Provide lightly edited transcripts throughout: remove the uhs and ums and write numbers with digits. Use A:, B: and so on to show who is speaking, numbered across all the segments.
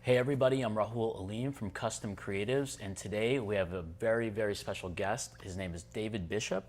A: Hey everybody, I'm Rahul Alim from Custom Creatives, and today we have a very, very special guest. His name is David Bishop.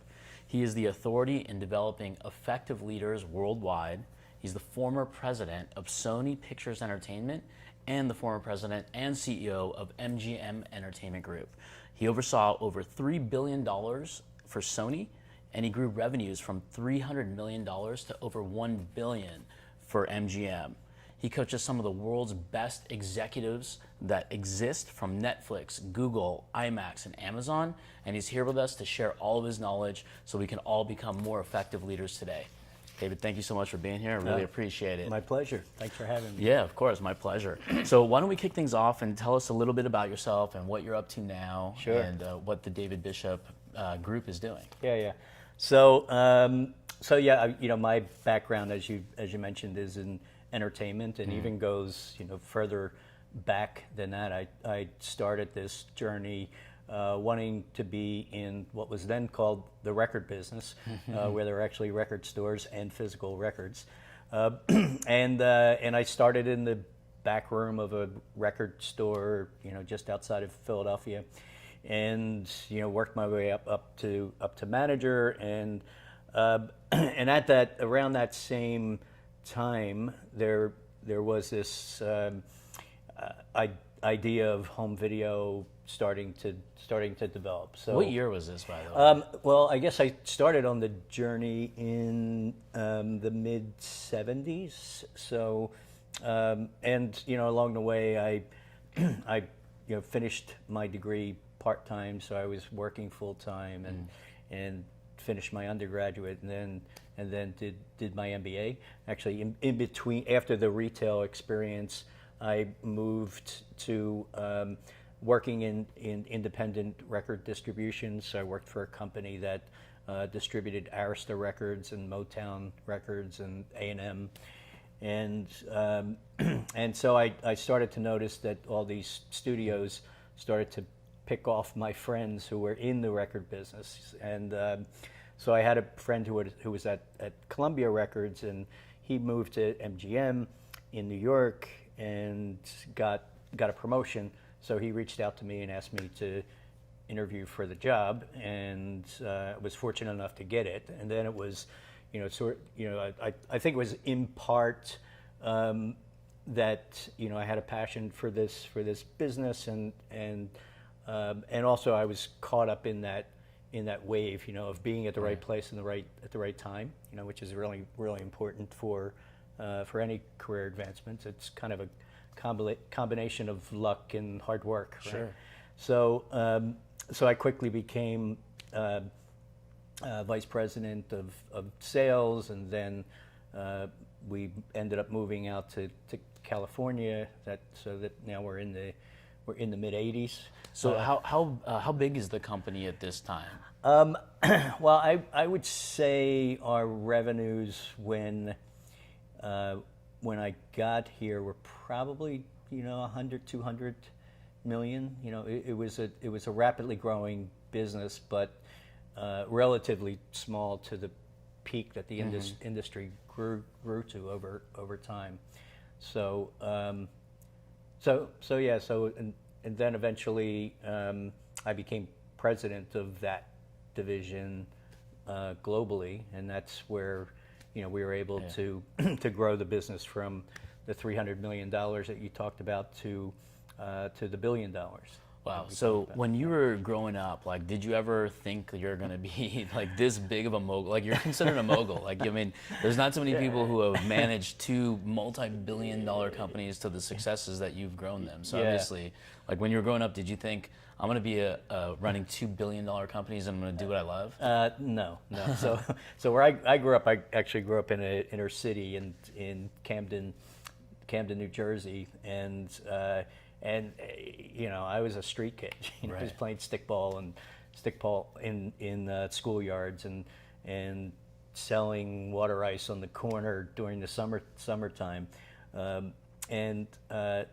A: He is the authority in developing effective leaders worldwide. He's the former president of Sony Pictures Entertainment and the former president and CEO of MGM Entertainment Group. He oversaw over $3 billion for Sony, and he grew revenues from $300 million to over $1 billion for MGM. He coaches some of the world's best executives that exist from Netflix, Google, IMAX, and Amazon, and he's here with us to share all of his knowledge so we can all become more effective leaders today. David, thank you so much for being here. I really appreciate it.
B: My pleasure. Thanks for having me.
A: Yeah, of course, my pleasure. So why don't we kick things off and tell us a little bit about yourself and what you're up to now,
B: Sure.
A: and what the David Bishop group is doing.
B: Yeah. So, my background, as you mentioned, is in entertainment, and even goes further back than that. I started this journey wanting to be in what was then called the record business, where there were actually record stores and physical records, and I started in the back room of a record store, just outside of Philadelphia, and worked my way up to manager, and around that same time, there was this idea of home video starting to develop. So,
A: What year was this, by the way?
B: well, I guess I started on the journey in the mid '70s. So, and along the way, I finished my degree part time. So I was working full time and finished my undergraduate, and then did my MBA. Actually, in between, after the retail experience, I moved to working in independent record distribution. So I worked for a company that distributed Arista Records and Motown Records and A&M. And so I started to notice that all these studios started to pick off my friends who were in the record business. And so I had a friend who was at Columbia Records, and he moved to MGM in New York and got a promotion. So he reached out to me and asked me to interview for the job, and was fortunate enough to get it. And then it was, I think it was in part that I had a passion for this business, and also I was caught up in that wave, of being at the right place and at the right time, which is really, really important for any career advancement. It's kind of a combination of luck and hard work. Right?
A: Sure.
B: So I quickly became vice president of sales, and then we ended up moving out to California. So that now we're in the mid '80s.
A: So how big is the company at this time?
B: Well, I would say our revenues when I got here were probably 100, 200 million. It was a rapidly growing business, but relatively small to the peak that the industry grew to over time. So and then eventually I became president of that division globally, and that's where we were able to grow the business from the $300 million that you talked about to the $1 billion.
A: Wow. So when you were growing up, did you ever think you're going to be this big of a mogul? You're considered a mogul. There's not so many people who have managed two multi-billion-dollar companies to the successes that you've grown them. So obviously, when you were growing up, did you think, I'm going to be running $2 billion companies and I'm going to do what I love?
B: No. So where I grew up, I actually grew up in an inner city in Camden, New Jersey, and I was a street kid. I was playing stickball in schoolyards and selling water ice on the corner during the summertime,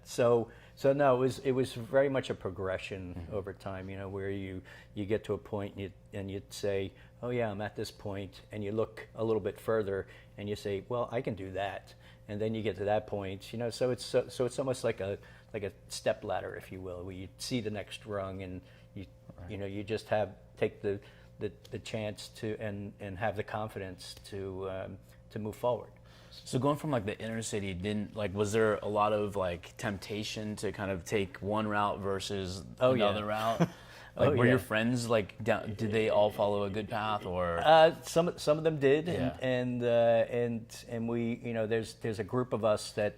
B: so no, it was very much a progression over time. Where you get to a point and you'd say, oh yeah, I'm at this point, and you look a little bit further and you say, well, I can do that. and then you get to that point, so it's almost like a step ladder, if you will, where you see the next rung, and you just take the chance to and have the confidence to move forward.
A: So going from like the inner city, was there a lot of like temptation to kind of take one route versus another route? Like, were your friends like did they all follow a good path, or?
B: Some of them did,
A: Yeah.
B: and we, there's a group of us that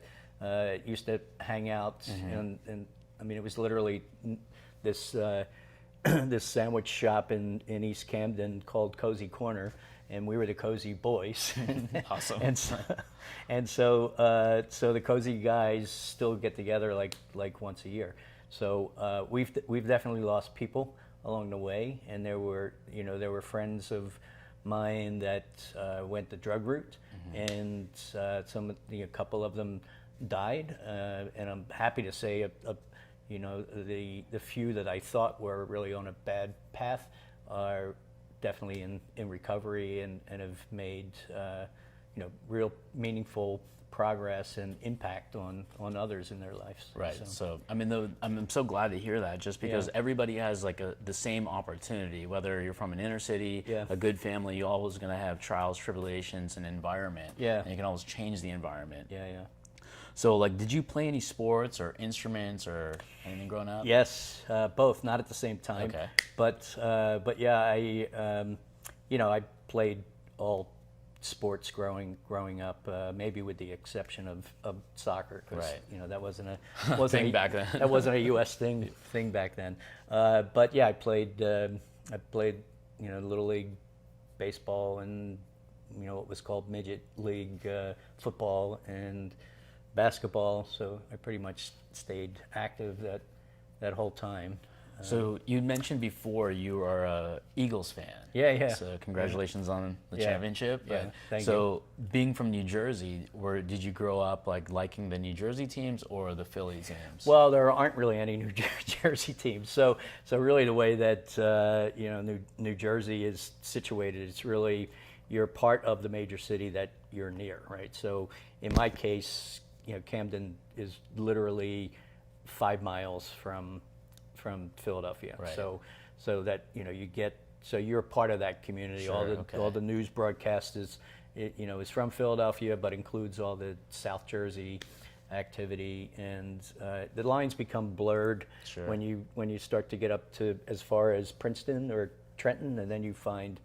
B: used to hang out, and I mean, it was literally this this sandwich shop in East Camden called Cozy Corner, and we were the Cozy Boys.
A: Awesome.
B: and so the Cozy guys still get together like once a year. So we've definitely lost people along the way, and there were friends of mine that went the drug route, and a couple of them died, and I'm happy to say the few that I thought were really on a bad path are definitely in recovery and have made real meaningful progress and impact on others in their lives.
A: Right. So I mean, I'm so glad to hear that, just because everybody has like the same opportunity. Whether you're from an inner city, a good family, you're always going to have trials, tribulations, and environment.
B: Yeah.
A: And you can always change the environment.
B: Yeah, yeah.
A: So, like, did you play any sports or instruments or anything growing up?
B: Yes, both, not at the same time.
A: Okay.
B: But yeah, I played all sports growing up, maybe with the exception of soccer, because
A: Right.
B: that wasn't
A: Thing back then.
B: that wasn't a U.S. thing back then. But yeah, I played little league baseball and what was called midget league football and basketball. So I pretty much stayed active that whole time.
A: So you mentioned before you are a Eagles fan.
B: Yeah.
A: So congratulations on the
B: Yeah.
A: championship.
B: Yeah, thank
A: so being from New Jersey, did you grow up like liking the New Jersey teams or the Philly teams?
B: Well, there aren't really any New Jersey teams. So really the way that New Jersey is situated, it's really you're part of the major city that you're near, right? So in my case, Camden is literally 5 miles from Philadelphia.
A: Right.
B: So that you're part of that community.
A: Sure,
B: All the news broadcast is from Philadelphia, but includes all the South Jersey activity, and the lines become blurred
A: Sure.
B: when you start to get up to as far as Princeton or Trenton, and then you find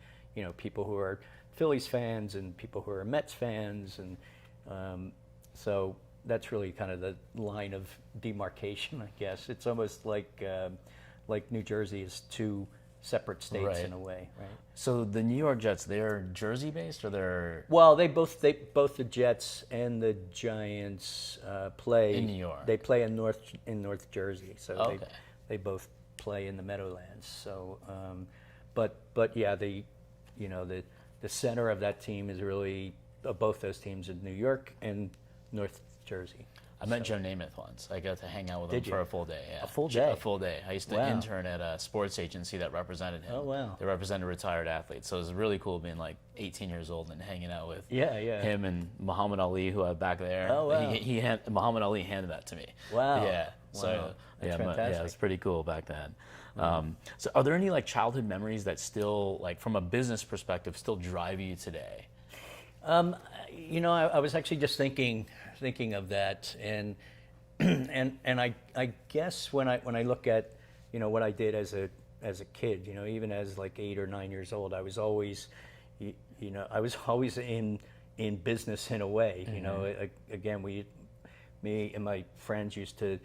B: people who are Phillies fans and people who are Mets fans, and so that's really kind of the line of demarcation, I guess. It's almost like New Jersey is two separate states
A: Right.
B: in a way, right?
A: So the New York Jets, they're Jersey based, or they're
B: Well, both the Jets and the Giants play
A: in New York?
B: They play in North Jersey, so
A: Okay.
B: they both play in the Meadowlands. So, but yeah, the center of that team is really both those teams in New York and North Jersey.
A: I met Joe Namath once. I got to hang out with him
B: Did you?
A: for a full day. Yeah.
B: A full day?
A: A full day. I used to
B: Wow.
A: intern at a sports agency that represented him.
B: Oh, wow.
A: They represented retired athletes. So it was really cool being like 18 years old and hanging out with
B: Yeah.
A: him and Muhammad Ali, who I have back there.
B: Oh, wow.
A: Muhammad Ali handed that to me.
B: Wow.
A: Yeah. So
B: Wow. That's
A: yeah,
B: fantastic.
A: it was pretty cool back then. So are there any like childhood memories that still, like from a business perspective, still drive you today?
B: I was actually just thinking of that, and I guess when I look at what I did as a kid, even as like 8 or 9 years old, I was always in business in a way. Again, me and my friends used to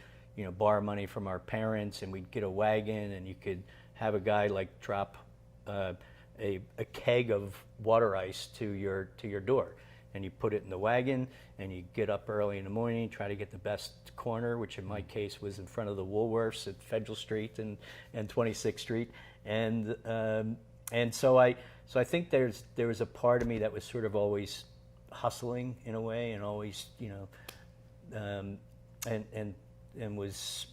B: borrow money from our parents, and we'd get a wagon, and you could have a guy like drop a keg of water ice to your door, and you put it in the wagon, and you get up early in the morning, try to get the best corner, which in my case was in front of the Woolworths at Federal Street and 26th Street, and so I think there was a part of me that was sort of always hustling in a way, and always and was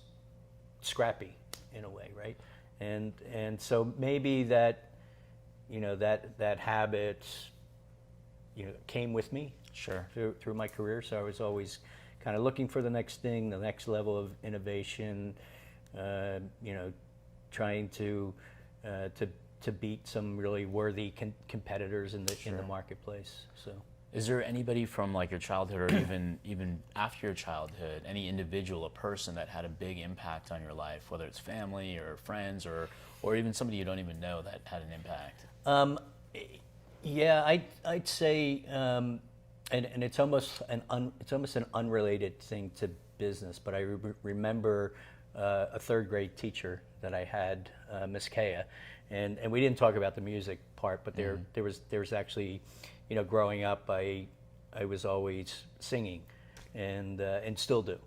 B: scrappy in a way, right? And so maybe that that habit came with me
A: Sure.
B: through my career. So I was always kind of looking for the next thing, the next level of innovation, you know, trying to beat some really worthy competitors in the marketplace. So.
A: Is there anybody from like your childhood, or even after your childhood, any individual, a person that had a big impact on your life, whether it's family or friends or even somebody you don't even know that had an impact?
B: Yeah, I'd say, and it's almost an unrelated thing to business, but I remember a third grade teacher that I had, Miss Kaya, and we didn't talk about the music part, but there was actually, you know, growing up, I was always singing, and still do.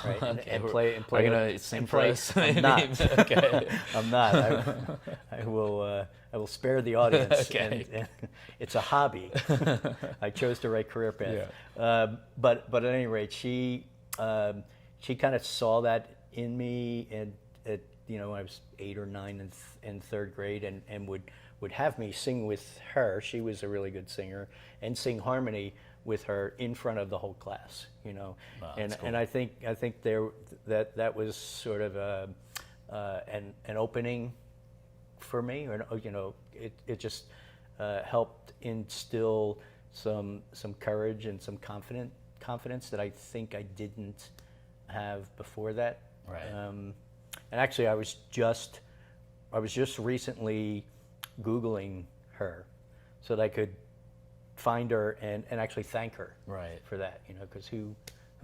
B: Right?
A: Okay.
B: And play.
A: Are you gonna sing for us?
B: I'm not.
A: Okay.
B: I'm not. I will spare the audience.
A: Okay.
B: And it's a hobby. I chose to write career path.
A: Yeah.
B: But at any rate, she kind of saw that in me, and you know, when I was 8 or 9 in third grade, and would have me sing with her. She was a really good singer, and sing harmony with her in front of the whole class, you know.
A: Wow,
B: and
A: that's cool.
B: and I think that was sort of an opening for me, or you know, it just helped instill some courage and some confidence that I think I didn't have before that.
A: Right.
B: And actually, I was just recently Googling her so that I could find her and actually thank her
A: Right.
B: for that, you know, because who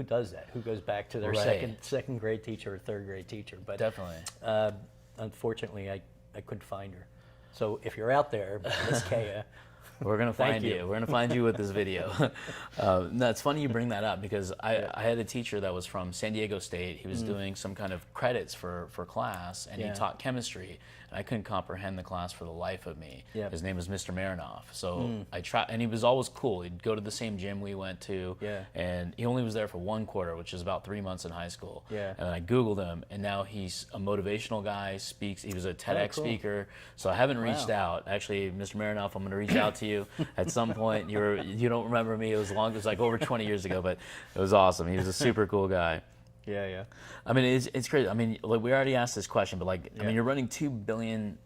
B: does that? Who goes back to their
A: Right.
B: second grade teacher or third grade teacher? But
A: Definitely.
B: unfortunately, I couldn't find her. So if you're out there, Miss Kaya,
A: We're gonna
B: Thank
A: find
B: you.
A: you. We're gonna find you with this video. No, it's funny you bring that up because I had a teacher that was from San Diego State. He was doing some kind of credits for class, and
B: Yeah.
A: he taught chemistry. And I couldn't comprehend the class for the life of me.
B: Yeah.
A: His name was Mr. Marinoff. So I tried, and he was always cool. He'd go to the same gym we went to,
B: Yeah.
A: and he only was there for 1 quarter, which is about 3 months in high school.
B: Yeah.
A: And I Googled him, and now he's a motivational guy. Speaks. He was a TEDx
B: cool.
A: speaker. So I haven't reached
B: Wow.
A: out. Actually, Mr. Marinoff, I'm going to reach out to you at some point. You don't remember me. It was like over 20 years ago, but it was awesome. He was a super cool guy.
B: yeah.
A: I mean, it's crazy. I mean, like, we already asked this question, but like, I
B: Yeah.
A: mean, you've run $2 billion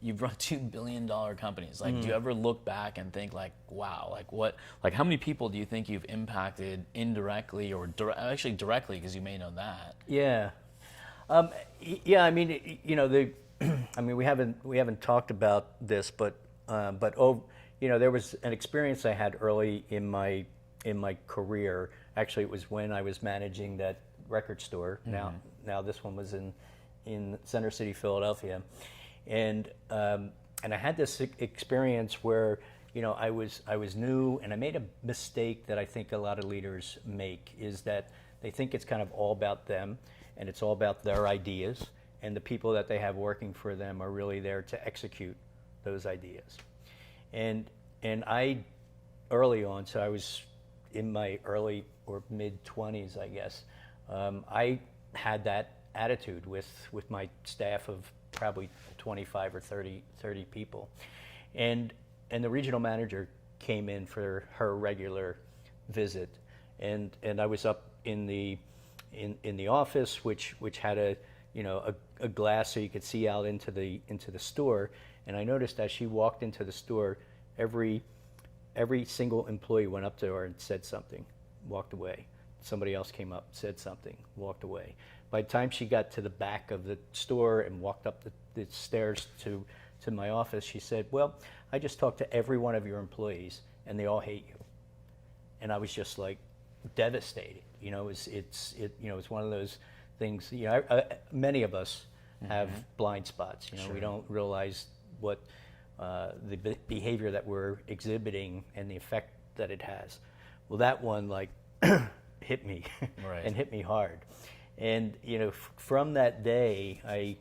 A: companies. Like, do you ever look back and think like, wow, like how many people do you think you've impacted indirectly or actually directly, because you may know that?
B: Yeah, yeah. I mean, you know, I mean, we haven't talked about this, but you know, there was an experience I had early in my career. Actually, it was when I was managing that record store. Now this one was in Center City, Philadelphia, and I had this experience where, you know, I was new, and I made a mistake that I think a lot of leaders make, is that they think it's kind of all about them, and it's all about their ideas, and the people that they have working for them are really there to execute those ideas. And I, early on, so I was in my early or mid-20s, I guess, I had that attitude with my staff of probably 25 or 30 people. And the regional manager came in for her regular visit, and I was up in the office, which had a glass so you could see out into the store. And I noticed as she walked into the store, every single employee went up to her and said something, walked away. Somebody else came up, said something, walked away. By the time she got to the back of the store and walked up the stairs to my office, she said, "Well, I just talked to every one of your employees, and they all hate you." And I was just like devastated. You know, it's one of those things. You know, many of us have blind spots. You know,
A: Sure.
B: we don't realize what the behavior that we're exhibiting and the effect that it has. Well, that one like hit me,
A: Right.
B: and hit me hard. And you know, from that day, I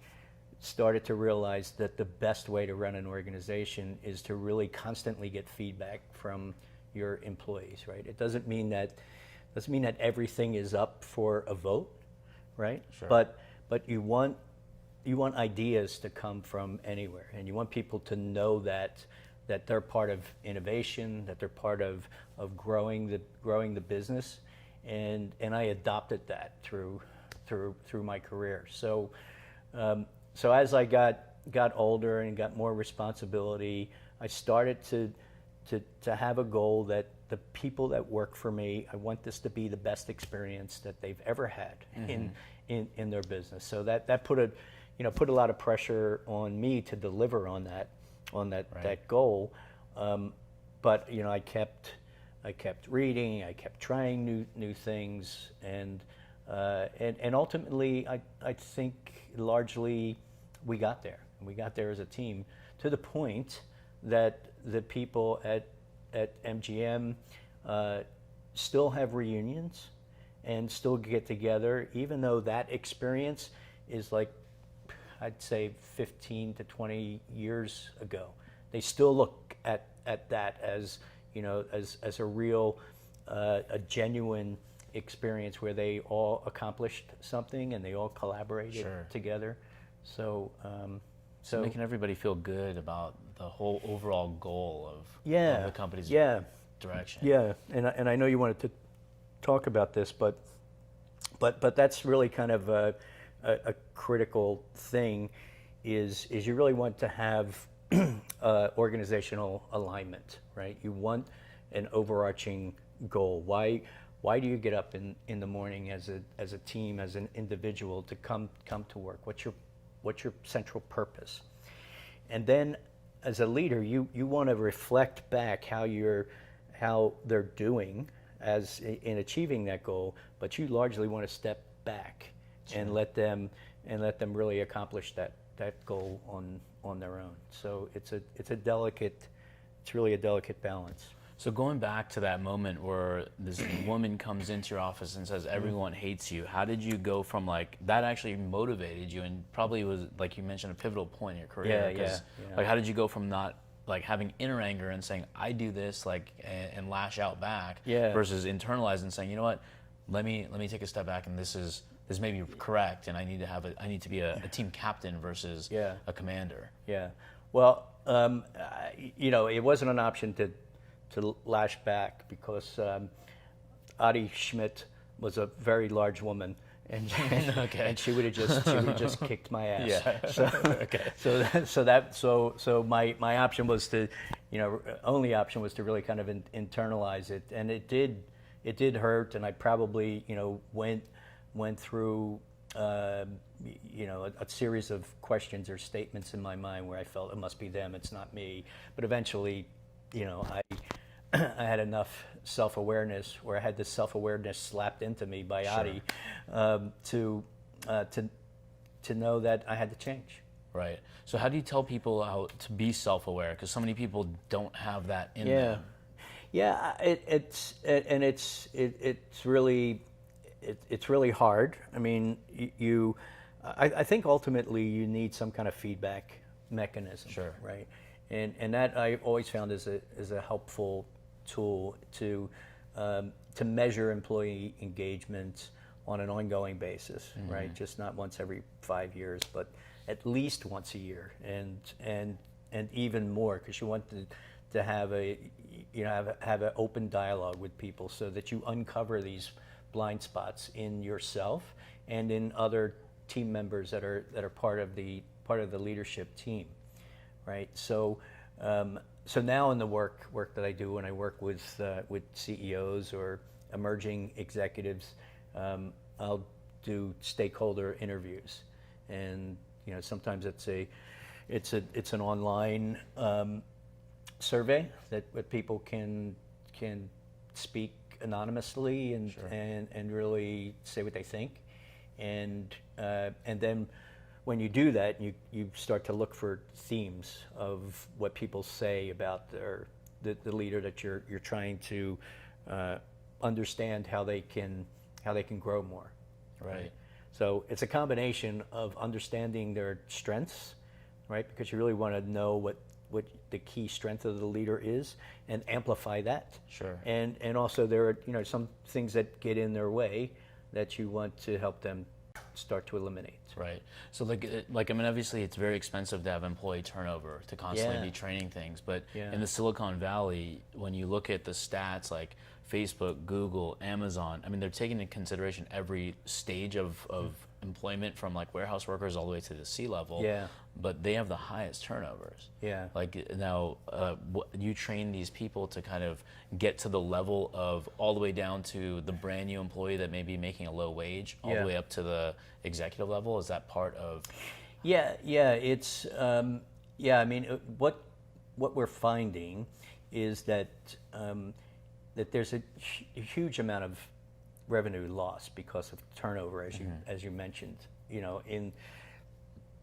B: started to realize that the best way to run an organization is to really constantly get feedback from your employees. Right? It doesn't mean that everything is up for a vote, right?
A: Sure.
B: But you want ideas to come from anywhere, and you want people to know that that they're part of innovation, that they're part of growing the business, and I adopted that through my career. So so as I got older and got more responsibility, I started to have a goal that the people that work for me, I want this to be the best experience that they've ever had in their business. So that put a lot of pressure on me to deliver on that that goal. But I kept reading, I kept trying new things, and ultimately I think largely we got there. We got there as a team, to the point that the people at MGM still have reunions and still get together, even though that experience is like, I'd say 15 to 20 years ago. They still look at that as as a real, a genuine experience where they all accomplished something and they all collaborated together. So
A: so making everybody feel good about the whole overall goal of the company's direction.
B: Yeah, and I know you wanted to talk about this, but that's really kind of a critical thing. Is you really want to have organizational alignment, right? You want an overarching goal. Why do you get up in the morning as a team, as an individual, to come to work? What's your central purpose? And then as a leader, you want to reflect back how they're doing in achieving that goal, but you largely want to step back and let them really accomplish that goal on their own. So it's really a delicate balance.
A: So going back to that moment where this woman comes into your office and says everyone hates you, how did you go from that actually motivated you, and probably was, like you mentioned, a pivotal point in your career?
B: Yeah.
A: Like, how did you go from not having inner anger and saying I do this and lash out back, versus internalize and saying, you know what, let me take a step back, and this may be correct, and I need to be a team captain versus a commander.
B: Yeah. Well, it wasn't an option to lash back, because Adi Schmidt was a very large woman, and and she would have just kicked my ass.
A: Yeah.
B: So my option was to, only option was to really kind of internalize it, and it did hurt, and I probably went through a series of questions or statements in my mind where I felt it must be them, it's not me. But eventually, I had enough self-awareness, where I had this self-awareness slapped into me by Adi, to know that I had to change.
A: Right. So how do you tell people how to be self-aware? Because so many people don't have that in them.
B: Yeah, it's really hard. I mean, I think ultimately you need some kind of feedback mechanism, right? And that I've always found is a helpful tool to measure employee engagement on an ongoing basis, right? Just not once every 5 years, but at least once a year, and even more, because you want to have have an open dialogue with people, so that you uncover these blind spots in yourself and in other team members that are part of the leadership team, right? So now in the work that I do, when I work with CEOs or emerging executives, I'll do stakeholder interviews, and sometimes it's an online survey that people can speak anonymously and really say what they think, and then when you do that, you start to look for themes of what people say about the leader that you're trying to understand how they can grow more.
A: Right.
B: So it's a combination of understanding their strengths, right? Because you really want to know what the key strength of the leader is, and amplify that.
A: Sure.
B: And also there are some things that get in their way that you want to help them start to eliminate.
A: Right. So like I mean, obviously it's very expensive to have employee turnover, to constantly
B: Yeah.
A: be training things. But
B: Yeah.
A: in the Silicon Valley, when you look at the stats like Facebook, Google, Amazon, I mean, they're taking into consideration every stage of employment from like warehouse workers all the way to the C-level.
B: Yeah.
A: But they have the highest turnovers.
B: Yeah.
A: Like now, you train these people to kind of get to the level of all the way down to the brand new employee that may be making a low wage, all
B: Yeah.
A: the way up to the executive level. Is that part of?
B: Yeah, it's I mean, what we're finding is that that there's a huge amount of revenue loss because of turnover, as you mentioned. You know,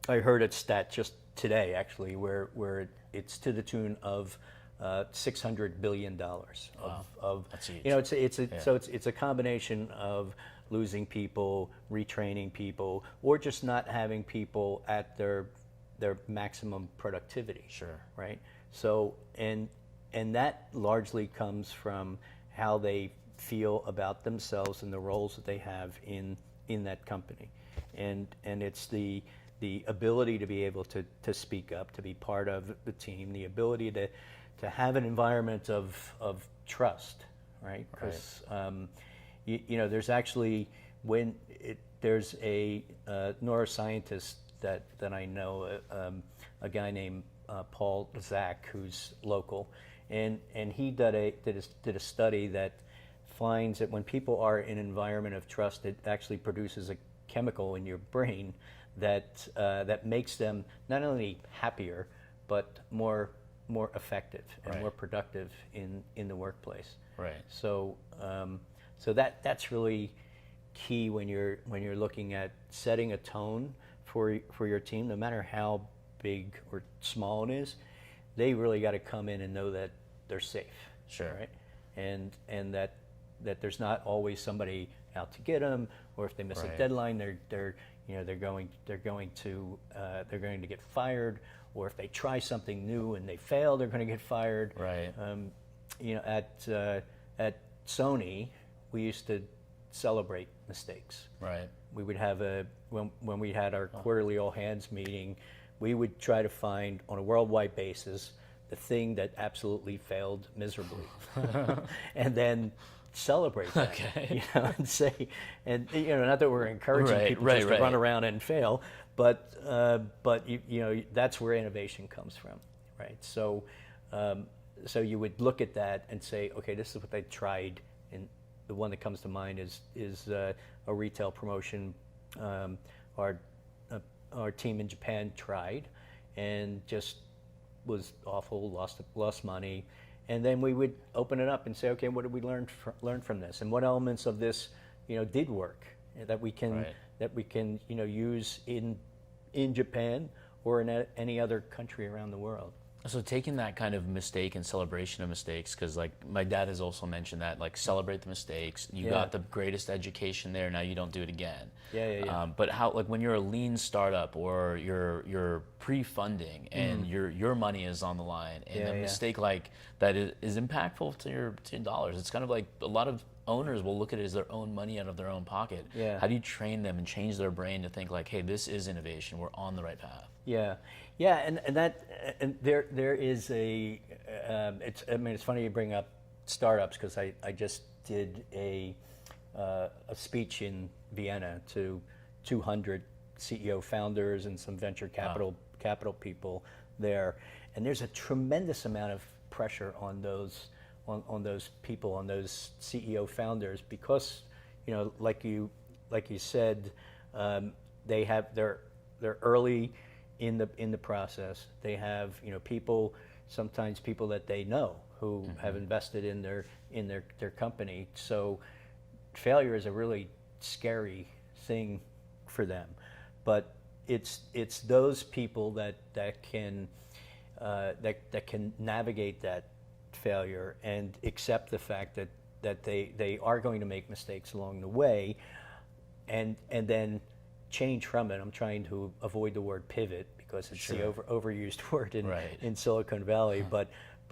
B: I heard a stat just today actually where it's to the tune of $600 billion of
A: That's huge.
B: you know, it's a combination of losing people, retraining people, or just not having people at their maximum productivity.
A: Sure.
B: Right. So and that largely comes from how they feel about themselves and the roles that they have in that company, and it's the ability to be able to speak up, to be part of the team, the ability to have an environment of trust, right? Because you know, there's actually there's a neuroscientist that I know, a guy named Paul Zak, who's local, and he did a study that finds that when people are in an environment of trust, it actually produces a chemical in your brain that makes them not only happier but more effective and
A: Right.
B: more productive in the workplace.
A: Right.
B: So that's really key when you're looking at setting a tone for your team, no matter how big or small it is. They really got to come in and know that they're safe.
A: Sure.
B: Right. And that there's not always somebody out to get them, or if they miss
A: Right.
B: a deadline, they're going to get fired, or if they try something new and they fail, they're going to get fired.
A: Right.
B: You know, at Sony, we used to celebrate mistakes.
A: Right.
B: We would have when we had our quarterly all hands meeting, we would try to find on a worldwide basis the thing that absolutely failed miserably, and then celebrate that.
A: Okay.
B: You know, and say, and you know, not that we're encouraging
A: Right,
B: people
A: right,
B: just
A: right.
B: to run around and fail, but you know, that's where innovation comes from, right? So so you would look at that and say, okay, this is what they tried, and the one that comes to mind is a retail promotion. Our team in Japan tried, and just was awful, lost money, and then we would open it up and say, okay, what did we learn from this, and what elements of this, you know, did work that we can
A: Right.
B: you know, use in Japan or in any other country around the world.
A: So taking that kind of mistake and celebration of mistakes, because like my dad has also mentioned that, like, celebrate the mistakes. You
B: Yeah.
A: got the greatest education there. Now you don't do it again.
B: Yeah.
A: But how, like, when you're a lean startup or you're pre-funding and your money is on the line, and
B: Yeah,
A: a
B: yeah.
A: mistake like that is impactful to your dollars. It's kind of like a lot of owners will look at it as their own money out of their own pocket.
B: Yeah.
A: How do you train them and change their brain to think like, hey, this is innovation. We're on the right path.
B: Yeah, and there is a. It's funny you bring up startups, because I just did a speech in Vienna to 200 CEO founders and some venture capital people there, and there's a tremendous amount of pressure on those people, on those CEO founders, because, you know, like you said, they're early in the process. They have, you know, sometimes people that they know who have invested in their company. So failure is a really scary thing for them, but it's those people that can navigate that failure and accept the fact that they are going to make mistakes along the way, and then change from it. I'm trying to avoid the word pivot, because it's
A: Sure.
B: the overused word
A: Right.
B: in Silicon Valley, but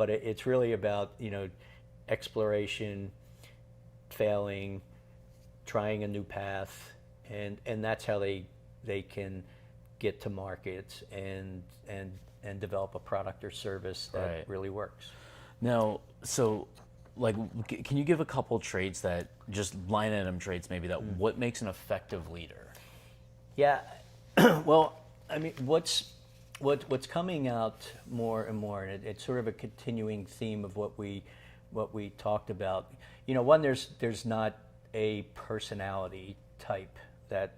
B: it's really about, you know, exploration, failing, trying a new path, and that's how they can get to market and develop a product or service that
A: Right.
B: really works.
A: Now, so like, can you give a couple traits that just line item traits maybe that what makes an effective leader?
B: Yeah, well, I mean, what's coming out more and more, and it's sort of a continuing theme of what we talked about. You know, one, there's not a personality type that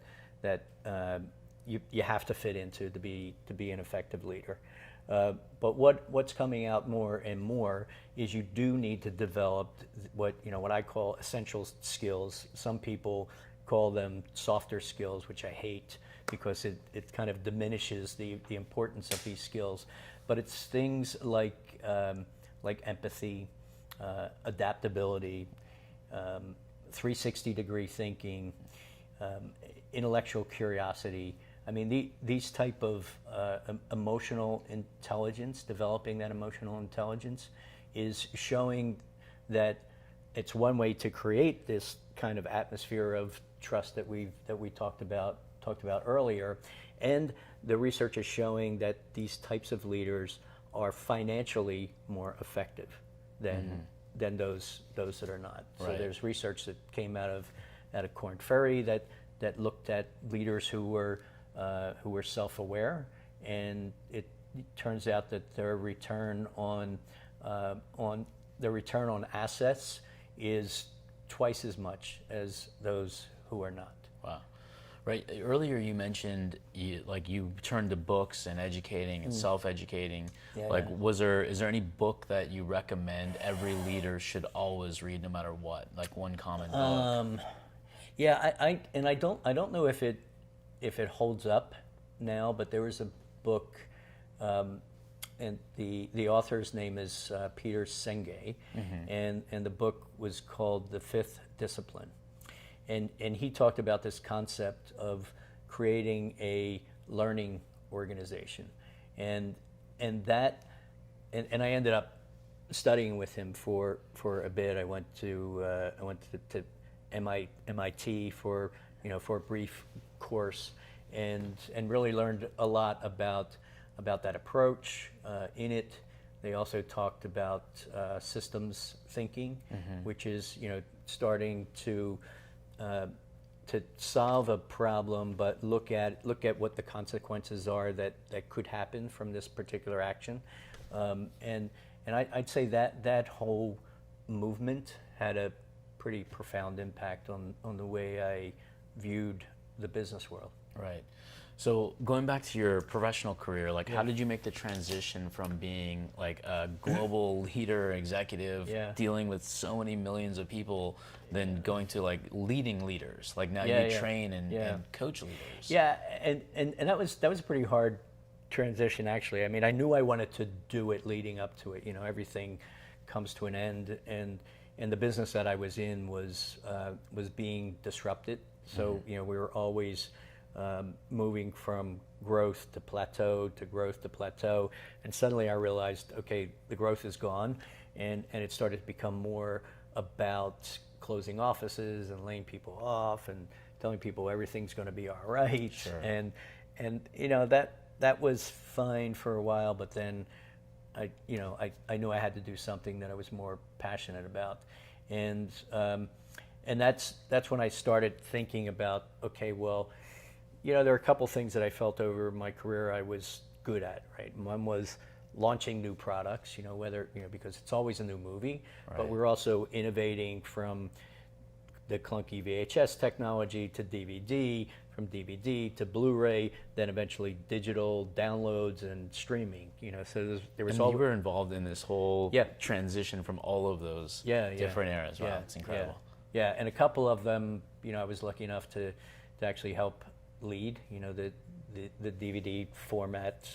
B: you have to fit into to be an effective leader. But what's coming out more and more is you do need to develop what I call essential skills. Some people call them softer skills, which I hate because it kind of diminishes the importance of these skills. But it's things like empathy, adaptability, 360-degree thinking, intellectual curiosity. I mean, these type of emotional intelligence, developing that emotional intelligence, is showing that it's one way to create this kind of atmosphere of trust that we talked about earlier, and the research is showing that these types of leaders are financially more effective than those that are not. So
A: Right.
B: there's research that came out of Korn Ferry that looked at leaders who were self-aware, and it turns out that their return on assets is twice as much as those who are not.
A: Wow. Right. Earlier you mentioned you turned to books and educating and self-educating.
B: Yeah,
A: Like,
B: yeah.
A: is there any book that you recommend every leader should always read no matter what? Like one common book?
B: Yeah, I don't know if it holds up now, but there was a book, and the author's name is Peter Senge, and the book was called The Fifth Discipline, and he talked about this concept of creating a learning organization, and I ended up studying with him for a bit. I went to MIT for a brief course, and really learned a lot about that approach. In it, they also talked about systems thinking, which is starting to solve a problem, but look at what the consequences are that could happen from this particular action, and I'd say that whole movement had a pretty profound impact on the way I viewed the business world.
A: Right. So going back to your professional career, like how did you make the transition from being like a global leader, executive, dealing with so many millions of people, then going to like leading leaders? Like now you train and coach leaders.
B: Yeah, and that was a pretty hard transition, actually. I mean, I knew I wanted to do it leading up to it. Everything comes to an end, and the business that I was in was being disrupted. So we were always moving from growth to plateau to growth to plateau, and suddenly I realized, okay, the growth is gone, and it started to become more about closing offices and laying people off and telling people everything's going to be all right.
A: Sure.
B: And that was fine for a while, but then I knew I had to do something that I was more passionate about, and that's when I started thinking about, okay, well, there are a couple things that I felt over my career I was good at, right? One was launching new products, whether because it's always a new movie, but we're also innovating from the clunky VHS technology to DVD, from DVD to Blu-ray, then eventually digital downloads and streaming. So there was
A: And you were involved in this whole transition from all of those different eras. Wow, it's incredible.
B: Yeah, and a couple of them, I was lucky enough to actually help lead. The DVD format.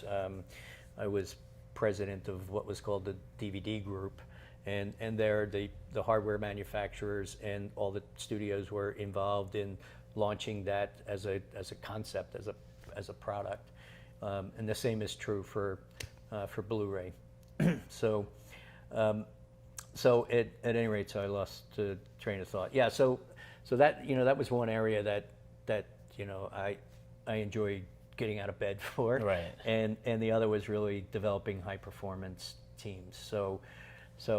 B: I was president of what was called the DVD group, and there the hardware manufacturers and all the studios were involved in launching that as a concept, as a product, and the same is true for Blu-ray. So at any rate, so I lost the train of thought. Yeah, so that that was one area that I enjoy getting out of bed for.
A: Right.
B: And the other was really developing high performance teams. So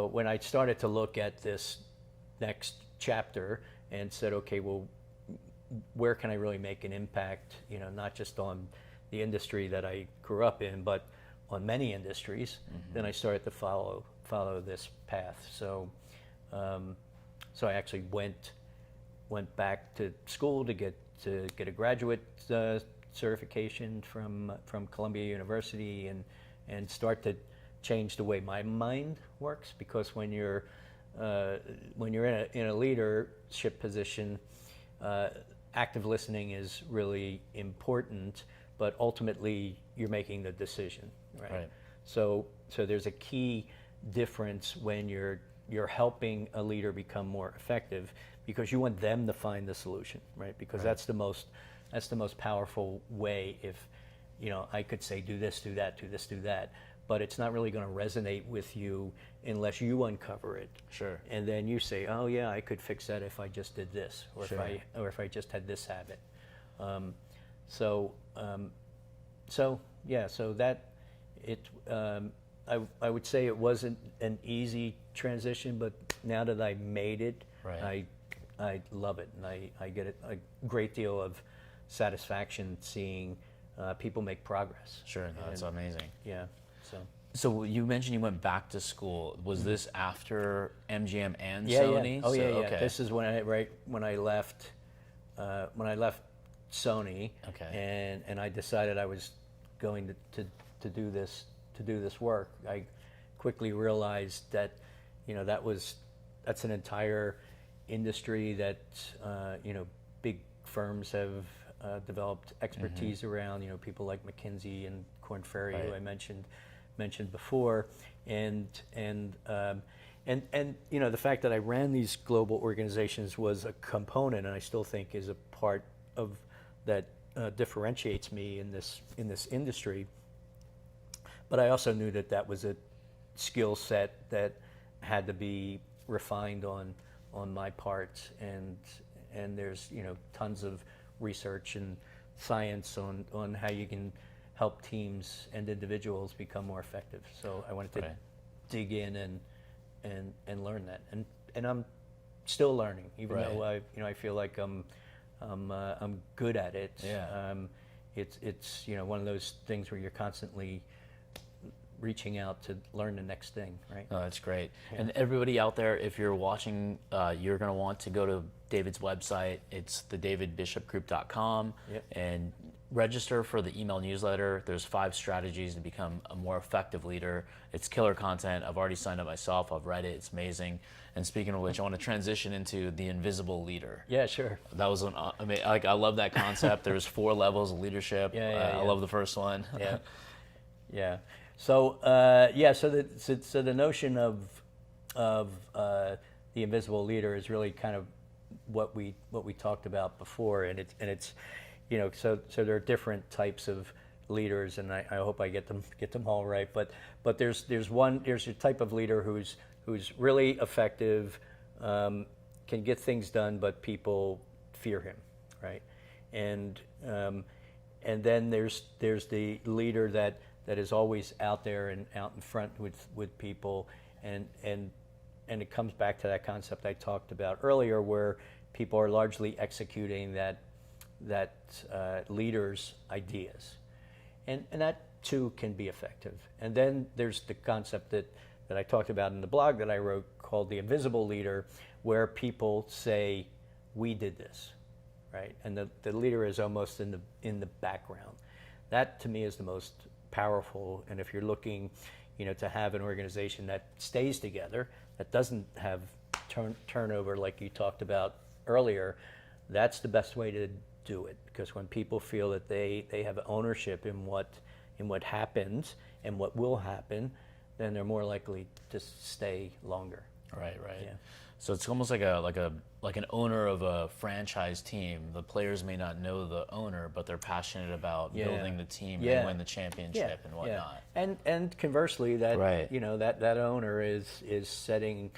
B: when I started to look at this next chapter and said, okay, well, where can I really make an impact? Not just on the industry that I grew up in, but on many industries. Then I started to follow this path. So I actually went back to school to get a graduate certification from Columbia University and start to change the way my mind works, because when you're in a leadership position, active listening is really important, but ultimately you're making the decision, right? So there's a key difference when you're helping a leader become more effective, because you want them to find the solution, right? Because that's the most powerful way. If I could say do this, do that, do this, do that, but it's not really going to resonate with you unless you uncover it.
A: Sure.
B: And then you say, oh yeah, I could fix that if I just did this, or if I just had this habit. So that it. I would say it wasn't an easy transition, but now that I made it, I love it, and I get a great deal of satisfaction seeing people make progress.
A: Sure, no, that's amazing.
B: Yeah.
A: So you mentioned you went back to school. Was this after MGM and
B: Yeah.
A: Sony?
B: Oh yeah.
A: Okay.
B: This is when I left Sony.
A: Okay.
B: And I decided I was going to do this work. I quickly realized that that's an entire industry that big firms have developed expertise around. People like McKinsey and Korn Ferry, who I mentioned before, and the fact that I ran these global organizations was a component, and I still think is a part of that differentiates me in this industry. But I also knew that was a skill set that had to be refined on my part, and there's tons of research and science on how you can help teams and individuals become more effective. So I wanted to dig in and learn that, and I'm still learning, even though I feel like I'm good at it.
A: Yeah.
B: It's one of those things where you're constantly reaching out to learn the next thing, right?
A: Oh, that's great. Yeah. And everybody out there, if you're watching, you're going to want to go to David's website. It's thedavidbishopgroup.com.
B: Yep.
A: And register for the email newsletter. There's 5 strategies to become a more effective leader. It's killer content. I've already signed up myself. I've read it. It's amazing. And speaking of which, I want to transition into the invisible leader.
B: Yeah, sure.
A: That was I love that concept. There's 4 levels of leadership. I love the first one.
B: Yeah. Yeah. So the notion of the invisible leader is really kind of what we talked about before, and it's so there are different types of leaders, and I hope I get them all right. But there's a type of leader who's really effective, can get things done, but people fear him, right? And then there's the leader that is always out there and out in front with people, and it comes back to that concept I talked about earlier, where people are largely executing that leader's ideas, and that too can be effective. And then there's the concept that I talked about in the blog that I wrote called the invisible leader, where people say, we did this, right? And the leader is almost in the background. That to me is the most powerful. And if you're looking to have an organization that stays together, that doesn't have turnover like you talked about earlier, that's the best way to do it. Because when people feel that they have ownership in what happens and what will happen, then they're more likely to stay longer.
A: Right.
B: Yeah.
A: So it's almost like an owner of a franchise team. The players may not know the owner, but they're passionate about building the team and win the championship and whatnot.
B: And conversely, that that owner is setting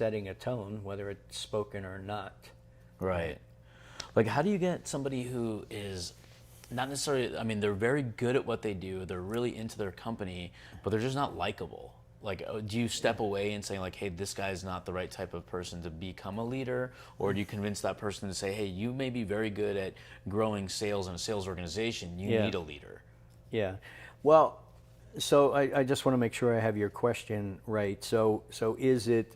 B: a tone, whether it's spoken or not.
A: Right. Like, how do you get somebody who is not necessarily, I mean, they're very good at what they do, they're really into their company, but they're just not likable? Like, do you step away and say, like, hey, this guy's not the right type of person to become a leader? Or do you convince that person to say, hey, you may be very good at growing sales in a sales organization, you need a leader?
B: Yeah. Well, so I just want to make sure I have your question right. So is it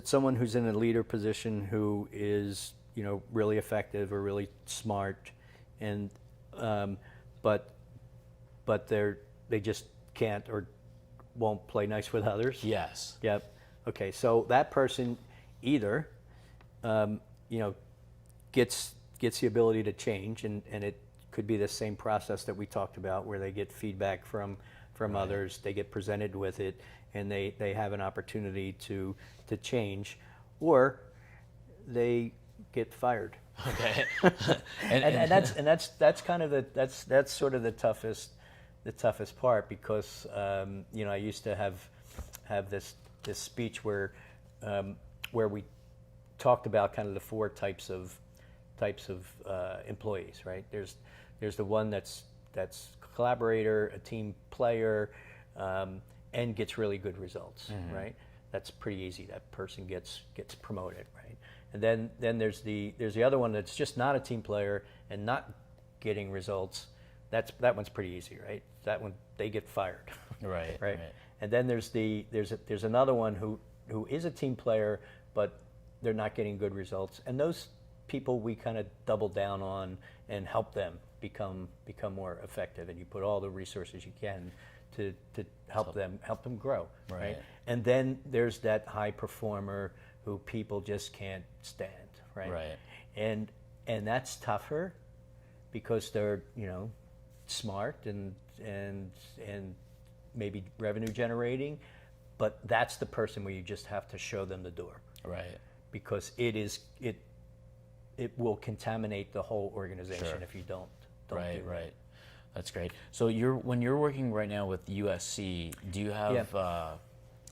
B: someone who's in a leader position who is, you know, really effective or really smart, and but they just can't or won't play nice with others?
A: Yes.
B: Yep. Okay. So that person either, you know, gets the ability to change, and it could be the same process that we talked about, where they get feedback from others, they get presented with it, and they have an opportunity to change, or they get fired.
A: Okay.
B: and that's kind of that's sort of the toughest part, because you know, I used to have this speech where we talked about kind of the four types of employees, right? There's the one that's collaborator, a team player, and gets really good results, right? That's pretty easy. That person gets promoted, right? And then there's the other one that's just not a team player and not getting results. That one's pretty easy, right? That one, they get fired.
A: Right.
B: Right. And then there's another one who is a team player, but they're not getting good results. And those people we kind of double down on and help them become more effective. And you put all the resources you can to help them grow. Right. And then there's that high performer who people just can't stand. Right.
A: Right.
B: And that's tougher, because they're, you know, smart and maybe revenue generating, but that's the person where you just have to show them the door.
A: Right.
B: Because it will contaminate the whole organization if you don't
A: Right,
B: do that.
A: right. That's great. So when you're working right now with USC, do you have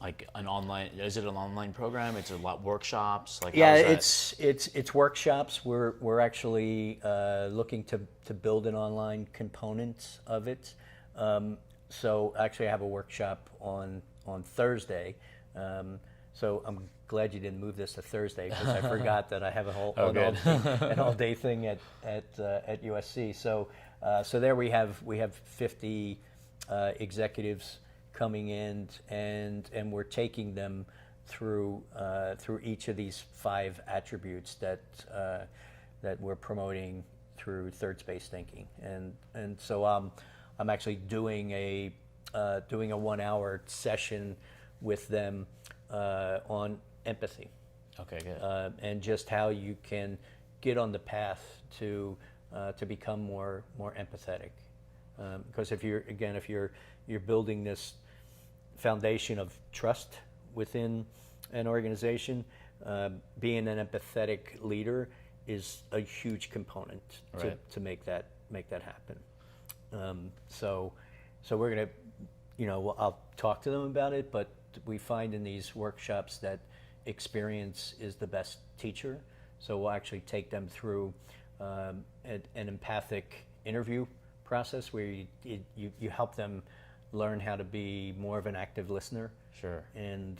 A: like an online? Is it an online program? It's a lot workshops. Like,
B: Yeah,
A: how is that?
B: it's workshops. We're actually looking to build an online component of it. So actually, I have a workshop on Thursday. So I'm glad you didn't move this to Thursday, because I forgot that I have an all day thing at USC. So there we have 50 executives coming in, and we're taking them through each of these 5 attributes that we're promoting through third space thinking, and so I'm actually doing a 1-hour session with them on empathy.
A: Okay, good.
B: And just how you can get on the path to become more empathetic. Because if you're building this foundation of trust within an organization, being an empathetic leader is a huge component to make that happen. So we're gonna, you know, I'll talk to them about it, but we find in these workshops that experience is the best teacher. So we'll actually take them through an empathic interview process, where you help them learn how to be more of an active listener.
A: Sure.
B: And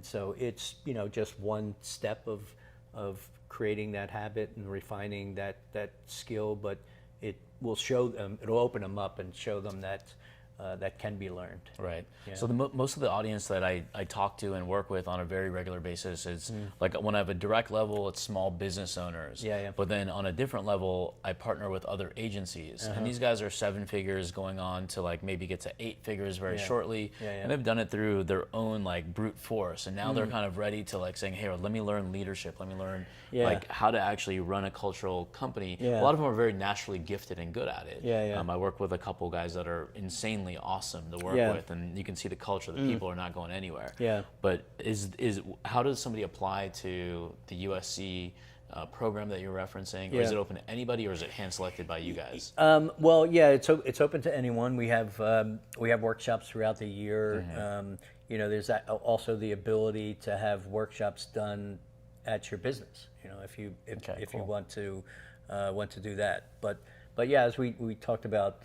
B: so it's, you know, just one step of creating that habit and refining that skill, but it will show them, it'll open them up and show them that that can be learned.
A: Right.
B: Yeah.
A: So most of the audience that I talk to and work with on a very regular basis is like, when I have a direct level, it's small business owners.
B: Yeah.
A: But then on a different level, I partner with other agencies, and these guys are 7 figures going on to like maybe get to 8 figures very shortly, and they've done it through their own like brute force, and now they're kind of ready to like saying, hey, let me learn leadership, let me learn like how to actually run a cultural company. A lot of them are very naturally gifted and good at it. I work with a couple guys that are insanely awesome to work with, and you can see the culture. The people are not going anywhere. But how does somebody apply to the USC program that you're referencing, or is it open to anybody, or is it hand selected by you guys?
B: Well, yeah, it's open to anyone. We have workshops throughout the year. You know, there's also the ability to have workshops done at your business. if you
A: cool.
B: want to do that. But yeah, as we talked about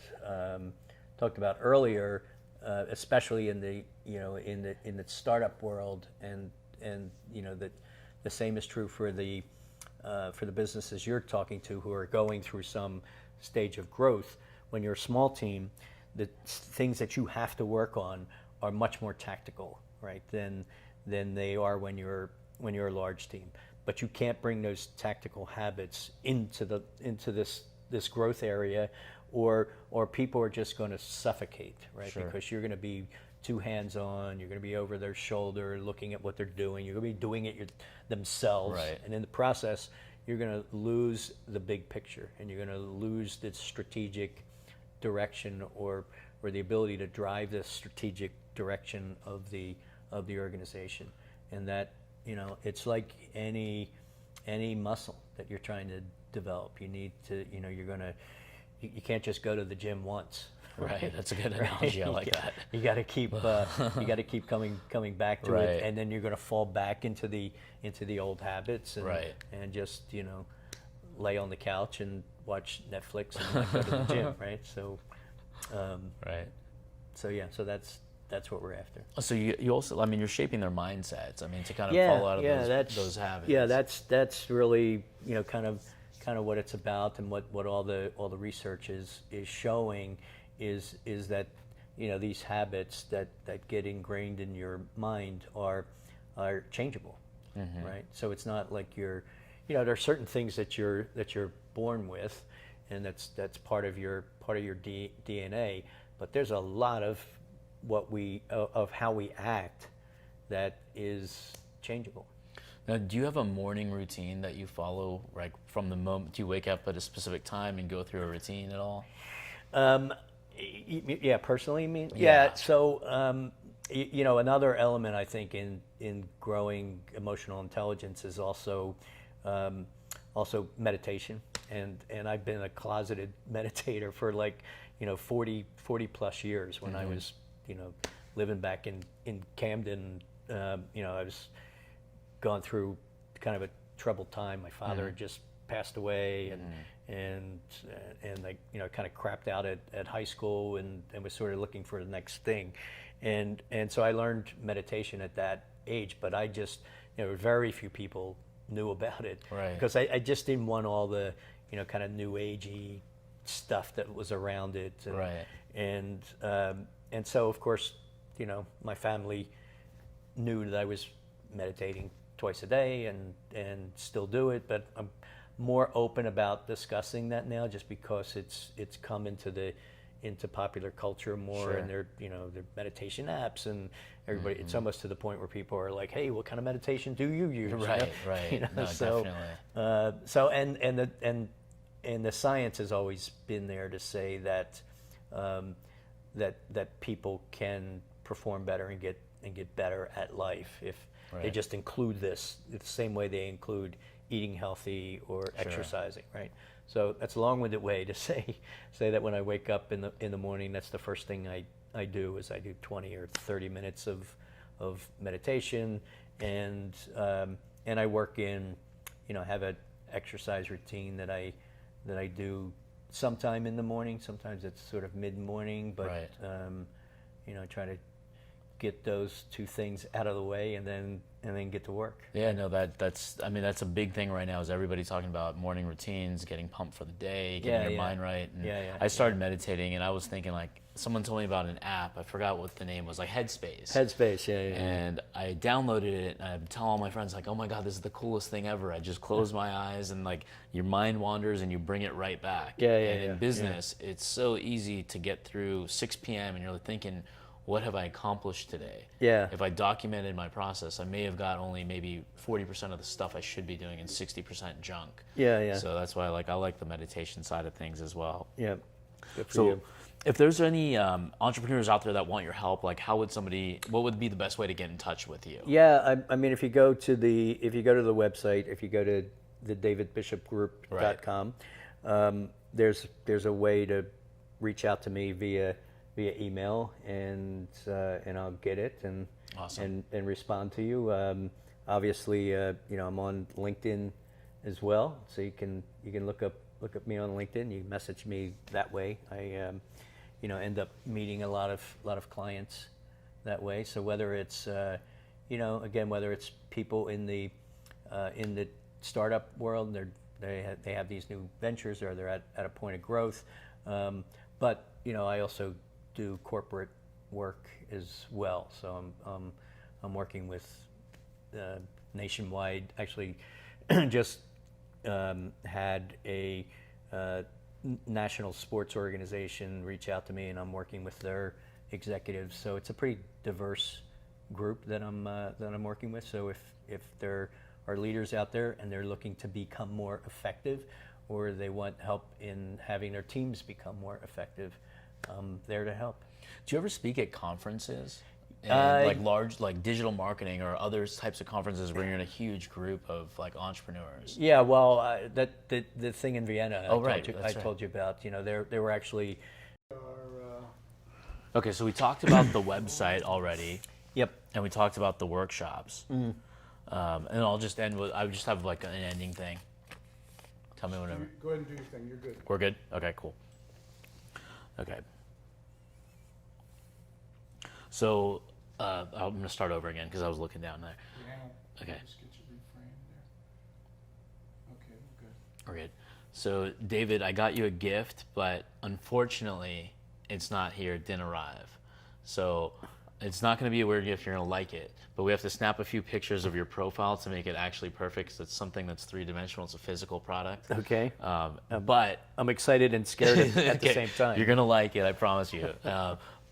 B: earlier, especially in the in the startup world, and that the same is true for the businesses you're talking to who are going through some stage of growth. When you're a small team, the things that you have to work on are much more tactical, right, than they are when you're a large team. But you can't bring those tactical habits into this growth area, or people are just going to suffocate, right?
A: Sure.
B: Because you're going to be too hands-on. You're going to be over their shoulder, looking at what they're doing. You're going to be doing it themselves,
A: Right.
B: and in the process, you're going to lose the big picture, and you're going to lose the strategic direction or the ability to drive the strategic direction of the organization. And that, it's like any muscle that you're trying to develop. You need to, you can't just go to the gym once.
A: Right, that's a good analogy. I like that.
B: You got to keep coming back to
A: Right.
B: it, and then you're going to fall back into the old habits, and
A: Right.
B: and just lay on the couch and watch Netflix and not go to the gym, right? So,
A: Right.
B: so that's what we're after.
A: So you also, I mean, you're shaping their mindsets. I mean, to kind of fall out of those habits.
B: Yeah, that's really kind of what it's about, and what all the research is showing is that these habits that get ingrained in your mind are changeable, right? So it's not like there are certain things that you're born with, and that's part of your DNA. But there's a lot of of how we act that is changeable.
A: Now, do you have a morning routine that you follow, like from the moment you wake up at a specific time and go through a routine at all?
B: Yeah, personally, you mean?
A: Yeah.
B: So, another element I think in growing emotional intelligence is also meditation, and I've been a closeted meditator for 40 plus years. When I was living back in Camden, I was gone through kind of a troubled time. My father had just passed away, and I kind of crapped out at high school, and was sort of looking for the next thing, and so I learned meditation at that age. But I just very few people knew about it,
A: Right.
B: because I just didn't want all the kind of new agey stuff that was around it, and,
A: Right.
B: and so of course my family knew that I was meditating twice a day, and still do it, but I'm more open about discussing that now, just because it's come into popular culture more.
A: Sure.
B: And they're meditation apps, and everybody, it's almost to the point where people are like, hey, what kind of meditation do you use?
A: Right, right. No,
B: so
A: definitely.
B: so and the science has always been there to say that that people can perform better and get better at life if they
A: Right.
B: just include this the same way they include eating healthy or exercising, right? So that's a long-winded way to say that when I wake up in the morning, that's the first thing I do is I do 20 or 30 minutes of meditation, and I work in, have an exercise routine that I do sometime in the morning. Sometimes it's sort of mid-morning, but
A: Right.
B: Try to get those two things out of the way, and then get to work.
A: Yeah, no, that's a big thing right now, is everybody talking about morning routines, getting pumped for the day, getting your mind right. And I started meditating, and I was thinking, like, someone told me about an app, I forgot what the name was, like Headspace.
B: Headspace, yeah.
A: And I downloaded it, and I tell all my friends, like, oh my God, this is the coolest thing ever. I just close my eyes, and like your mind wanders and you bring it right back. And in business, it's so easy to get through 6 p.m. and you're thinking, what have I accomplished today?
B: Yeah.
A: If I documented my process, I may have got only maybe 40% of the stuff I should be doing and 60% junk.
B: Yeah.
A: So that's why I like the meditation side of things as well.
B: Yeah. Good for
A: So
B: you.
A: if there's any entrepreneurs out there that want your help, like what would be the best way to get in touch with you?
B: Yeah, I mean, if you go to the website, if you go to the davidbishopgroup.com, there's a way to reach out to me via email, and I'll get it and
A: Awesome.
B: and respond to you. Obviously, I'm on LinkedIn as well. So you can look up me on LinkedIn. You message me that way. I end up meeting a lot of clients that way. So whether it's again, whether it's people in the startup world, they have these new ventures, or they're at a point of growth. But I also do corporate work as well. So I'm working with nationwide. Actually, just had a national sports organization reach out to me, and I'm working with their executives. So it's a pretty diverse group that I'm working with. So if there are leaders out there and they're looking to become more effective, or they want help in having their teams become more effective, I'm there to help.
A: Do you ever speak at conferences? And like large, like digital marketing or other types of conferences where you're in a huge group of like entrepreneurs?
B: Yeah, well, the thing in Vienna I told you about, they were actually.
A: Okay, so we talked about the website already.
B: Yep.
A: And we talked about the workshops. And I'll just end with, I would just have like an ending thing. Tell me whatever.
C: Go ahead and do your thing. You're good.
A: We're good? Okay, cool. Okay. So I'm going to start over again because I was looking down there.
C: Yeah.
A: Okay.
C: Just get you reframed there. Okay, we're good.
A: We're good. So David, I got you a gift, but unfortunately it's not here. It didn't arrive. So it's not going to be a weird gift. You're going to like it. But we have to snap a few pictures of your profile to make it actually perfect, because it's something that's three-dimensional. It's a physical product.
B: Okay.
A: But
B: I'm excited and scared at the
A: okay,
B: same time.
A: You're going to like it, I promise you.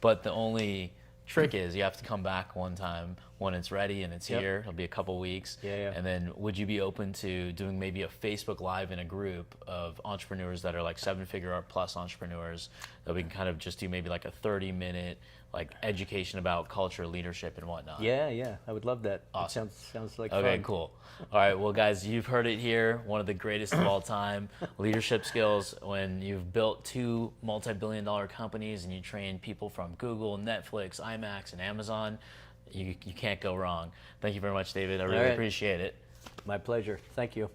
A: But the only trick is you have to come back one time when it's ready and it's here. It'll be a couple weeks.
B: Yeah.
A: And then would you be open to doing maybe a Facebook Live in a group of entrepreneurs that are like 7-figure plus entrepreneurs, that we can kind of just do maybe like a 30-minute like education about culture, leadership, and whatnot?
B: Yeah, I would love that.
A: Awesome.
B: It sounds like fun.
A: Okay, cool. All right, well, guys, you've heard it here. One of the greatest of all time, leadership skills. When you've built 2 multi-billion-dollar companies and you train people from Google, Netflix, IMAX, and Amazon, you can't go wrong. Thank you very much, David. I really appreciate it.
B: My pleasure. Thank you.